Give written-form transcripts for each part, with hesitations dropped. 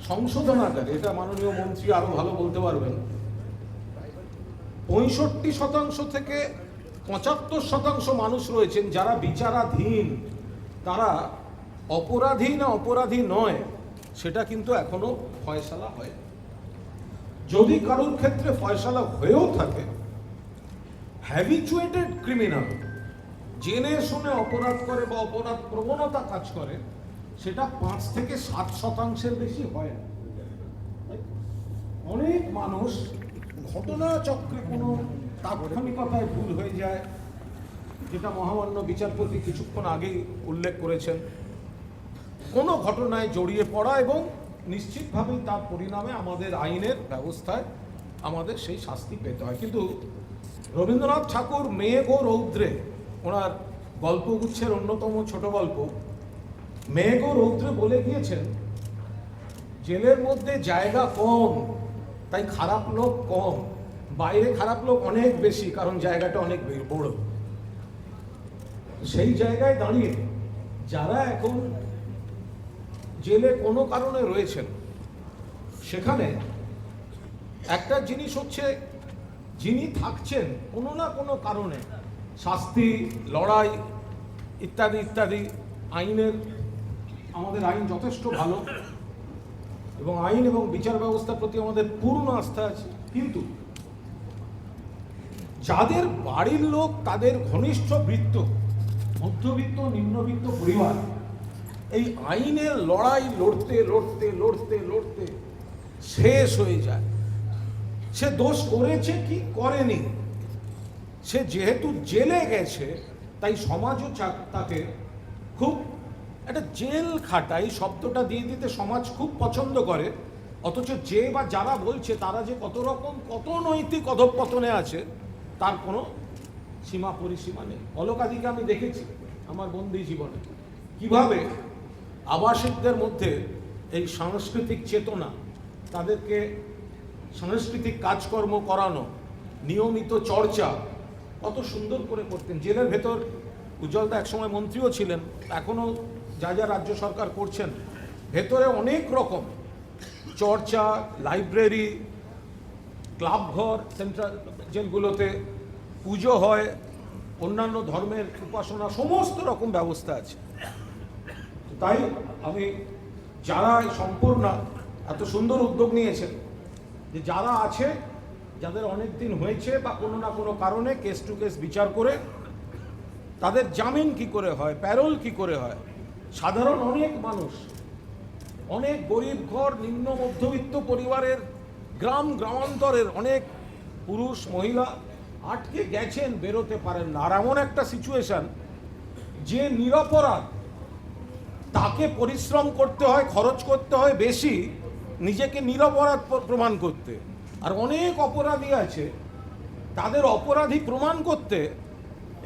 সংশোধনাগারে, এটা মাননীয় মন্ত্রী আরো ভালো বলতে পারবেন, 65% থেকে 75% মানুষ রয়েছেন যারা বিচারাধীন। তারা অপরাধী না অপরাধী নয় সেটা কিন্তু এখনো ফয়সালা হয়। যদি কারোর ক্ষেত্রে ফয়সালা হয়েও থাকে, হ্যাবিচুয়েটেড ক্রিমিনাল, জেনে শুনে অপরাধ করে বা অপরাধ প্রবণতা কাজ করে, সেটা 5 থেকে 7% বেশি হয় না। অনেক মানুষ ঘটনা চক্রে কোনো তাৎক্ষণিকতায় ভুল হয়ে যায়, যেটা মহামান্য বিচারপতি কিছুক্ষণ আগেই উল্লেখ করেছেন, কোনো ঘটনায় জড়িয়ে পড়া এবং নিশ্চিতভাবেই তার পরিণামে আমাদের আইনের ব্যবস্থায় আমাদের সেই শাস্তি পেতে হয়। কিন্তু রবীন্দ্রনাথ ঠাকুর মেঘ ও রৌদ্রে, ওনার গল্পগুচ্ছের অন্যতম ছোট গল্প মেঘ ও রৌদ্রে বলে গিয়েছেন, জেলের মধ্যে জায়গা কম, তাই খারাপ লোক কম, বাইরে খারাপ লোক অনেক বেশি, কারণ জায়গাটা অনেক বড়। সেই জায়গায় দাঁড়িয়ে যারা এখন জেলে কোনো কারণে রয়েছেন, সেখানে একটা জিনিস হচ্ছে, যিনি থাকছেন কোনো না কোনো কারণে, শাস্তি, লড়াই ইত্যাদি ইত্যাদি, আমাদের আইন যথেষ্ট ভালো এবং আইন এবং বিচার ব্যবস্থার প্রতি আমাদের পূর্ণ আস্থা আছে। কিন্তু যাদের বাড়ির লোক, তাদের ঘনিষ্ঠ বৃত্ত, মধ্যবিত্ত নিম্নবিত্ত পরিবার, এই আইনের লড়াই লড়তে লড়তে লড়তে লড়তে শেষ হয়ে যায়। সে দোষ করেছে কি করেনি, সে যেহেতু জেলে গেছে, তাই সমাজও তাকে খুব একটা জেল খাটাই শব্দটা দিয়ে দিতে সমাজ খুব পছন্দ করে। অথচ যে বা যারা বলছে তারা যে কত নৈতিক অধঃপতনে আছে তার কোনো সীমা পরিসীমা নেই। অলোকাধিকে আমি দেখেছি আমার বন্দি জীবনে কিভাবে আবাসিকদের মধ্যে এই সাংস্কৃতিক চেতনা, তাদেরকে সাংস্কৃতিক কাজকর্ম করানো, নিয়মিত চর্চা কত সুন্দর করে করতেন। জেলের ভেতর উজ্জ্বলদা একসময় মন্ত্রীও ছিলেন, এখনও যা যা রাজ্য সরকার করছেন, ভেতরে অনেক রকম চর্চা, লাইব্রেরি, ক্লাব ঘর, সেন্ট্রাল জেলগুলোতে পুজো হয়, অন্যান্য ধর্মের উপাসনা, সমস্ত রকম ব্যবস্থা আছে। তাই আমি যারা সম্পূর্ণ এত সুন্দর উদ্যোগ নিয়েছেন, যে যারা আছে, যাদের অনেক দিন হয়েছে বা কোনো না কোনো কারণে কেস টু কেস বিচার করে তাদের জামিন কি করে হয়, প্যারোল কি করে হয়, সাধারণ অনেক মানুষ, অনেক গরিব ঘর, নিম্ন মধ্যবিত্ত পরিবারের, গ্রামান্তরের অনেক পুরুষ মহিলা আটকে গেছেন, বেরোতে পারেন না। আর এমন একটা সিচুয়েশন, যে নিরপরাধ তাকে পরিশ্রম করতে হয়, খরচ করতে হয় বেশি নিজেকে নিরপরাধ প্রমাণ করতে। আর অনেক অপরাধী আছে, তাদের অপরাধী প্রমাণ করতে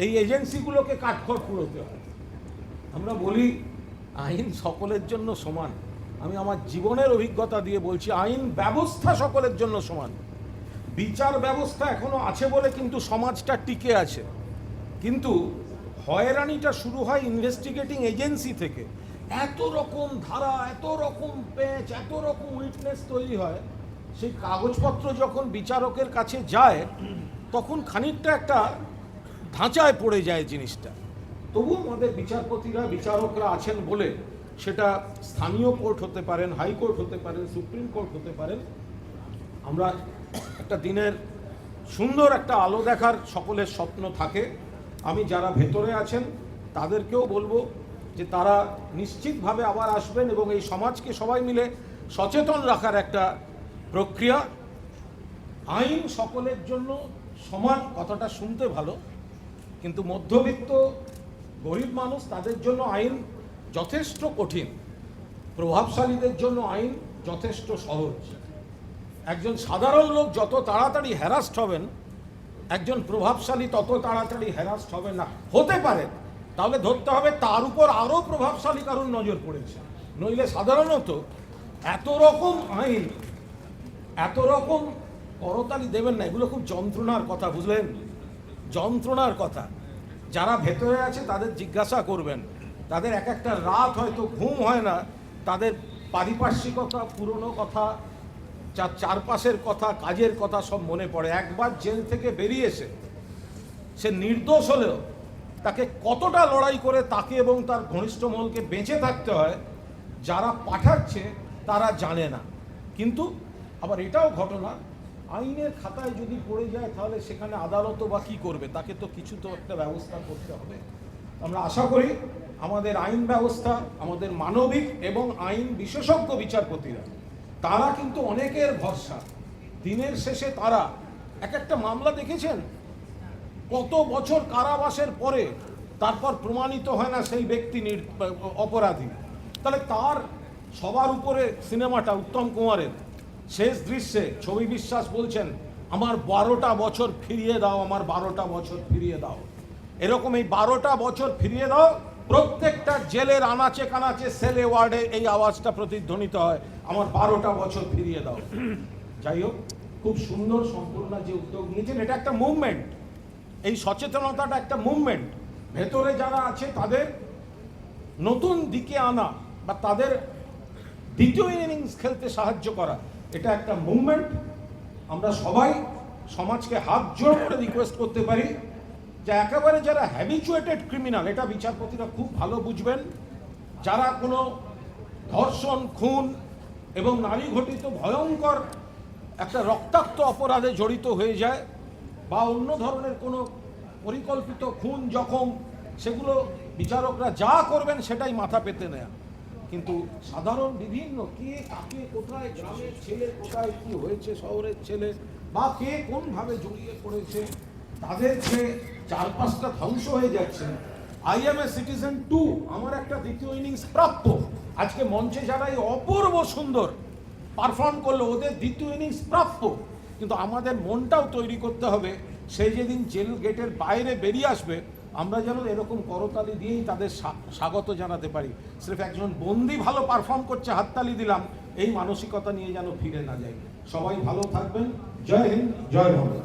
এই এজেন্সিগুলোকে কাঠখড় পুড়োতে হয়। আমরা বলি আইন সকলের জন্য সমান। আমি আমার জীবনের অভিজ্ঞতা দিয়ে বলছি, আইন ব্যবস্থা সকলের জন্য সমান। বিচার ব্যবস্থা এখনো আছে বলে কিন্তু সমাজটা টিকে আছে। কিন্তু হয়রানিটা শুরু হয় ইনভেস্টিগেটিং এজেন্সি থেকে। এত রকম ধারা, এত রকম পেঁচ, এত রকম উইটনেস তৈরি হয়, সেই কাগজপত্র যখন বিচারকের কাছে যায় তখন খানিকটা একটা ধাঁচায় পড়ে যায় জিনিসটা। তবু আমাদের বিচারপতিরা, বিচারকরা আছেন বলে, সেটা স্থানীয় কোর্ট হতে পারেন, হাইকোর্ট হতে পারেন, সুপ্রিম কোর্ট হতে পারেন, আমরা একটা দিনের সুন্দর একটা আলো দেখার সকলের স্বপ্ন থাকে। আমি যারা ভেতরে আছেন তাদেরকেও বলবো যে তারা নিশ্চিতভাবে আবার আসবেন এবং এই সমাজকে সবাই মিলে সচেতন রাখার একটা প্রক্রিয়া। আইন সকলের জন্য সমান, কথাটা শুনতে ভালো, কিন্তু মধ্যবিত্ত গরিব মানুষ, তাদের জন্য আইন যথেষ্ট কঠিন, প্রভাবশালীদের জন্য আইন যথেষ্ট সহজ। একজন সাধারণ লোক যত তাড়াতাড়ি হ্যারাস্ট হবেন, একজন প্রভাবশালী তত তাড়াতাড়ি হ্যারাস্ট হবে না। হতে পারে, তাহলে ধরতে হবে তার উপর আরও প্রভাবশালী কারণ নজর পড়েছে। নইলে সাধারণত এত রকম আইন, এত রকম করতালি দেবেন না। এগুলো খুব যন্ত্রণার কথা, বুঝলেন, যন্ত্রণার কথা। যারা ভেতরে আছে তাদের জিজ্ঞাসা করবেন, তাদের এক একটা রাত হয়তো ঘুম হয় না, তাদের পারিপার্শ্বিকতা, পুরনো কথা, যার চারপাশের কথা, কাজের কথা সব মনে পড়ে। একবার জেল থেকে বেরিয়ে এসে সে নির্দোষ হলেও তাকে কতটা লড়াই করে তাকে এবং তার ঘনিষ্ঠ মহলকে বেঁচে থাকতে হয়, যারা পাঠাচ্ছে তারা জানে না। কিন্তু আবার এটাও ঘটনা, আইনের খাতায় যদি পড়ে যায় তাহলে সেখানে আদালতও বা কী করবে, তাকে তো কিছু তো একটা ব্যবস্থা করতে হবে। আমরা আশা করি আমাদের আইন ব্যবস্থা, আমাদের মানবিক এবং আইন বিশেষজ্ঞ বিচারপতিরা, তারা কিন্তু অনেকের ভরসা। দিনের শেষে তারা এক একটা মামলা দেখেছেন, কত বছর কারাবাসের পরে তারপর প্রমাণিত হয় না সেই ব্যক্তি অপরাধী। তাহলে তার সবার উপরে সিনেমাটা উত্তম কুমারের শেষ দৃশ্যে ছবি বিশ্বাস বলছেন, আমার 12টা বছর ফিরিয়ে দাও, আমার 12টা বছর ফিরিয়ে দাও। এরকম এই 12টা বছর ফিরিয়ে দাও, প্রত্যেকটা জেলের আনাচে কানাচে সেলে ওয়ার্ডে এই আওয়াজটা প্রতিধ্বনিত হয়, আমার 12টা বছর ফিরিয়ে দাও। যাই হোক, খুব সুন্দর সম্পূর্ণ যে উদ্যোগ নিয়েছেন, এটা একটা মুভমেন্ট। এই সচেতনতাটা একটা মুভমেন্ট। ভেতরে যারা আছে তাদের নতুন দিকে আনা বা তাদের দ্বিতীয় ইনিংস খেলতে সাহায্য করা, এটা একটা মুভমেন্ট। আমরা সবাই সমাজকে হাত জোড় করে রিকোয়েস্ট করতে পারি যে একেবারে যারা হ্যাবিচুয়েটেড ক্রিমিনাল, এটা বিচারপতিরা খুব ভালো বুঝবেন, যারা কোনো ধর্ষণ, খুন এবং নারী ঘটিত ভয়ঙ্কর একটা রক্তাক্ত অপরাধে জড়িত হয়ে যায় বা অন্য ধরনের কোনো পরিকল্পিত খুন, জখম, সেগুলো বিচারকরা যা করবেন সেটাই মাথা পেতে নেয়া। কিন্তু সাধারণ বিভিন্ন কে কাকে কোথায়, গ্রামের ছেলে কোথায় কি হয়েছে, শহরের ছেলে বা কে কোনভাবে জড়িয়ে পড়েছে, তাদের যে চারপাশটা ধ্বংস হয়ে যাচ্ছে। আই এম এ সিটিজেন 2 আমার একটা দ্বিতীয় ইনিংস প্রাপ্য। আজকে মঞ্চে যারা এই অপূর্ব সুন্দর পারফর্ম করলো, ওদের দ্বিতীয় ইনিংস প্রাপ্য। কিন্তু আমাদের মনটাও তৈরি করতে হবে, সেই যেদিন জেল গেটের বাইরে বেরিয়ে আসবে, আমরা যেন এরকম করতালি দিয়েই তাদের স্বাগত জানাতে পারি। সির্ফ একজন বন্দি ভালো পারফর্ম করছে হাততালি দিলাম, এই মানসিকতা নিয়ে যেন ফিরে না যাই। সবাই ভালো থাকবেন। জয় হিন্দ, জয় বাংলা।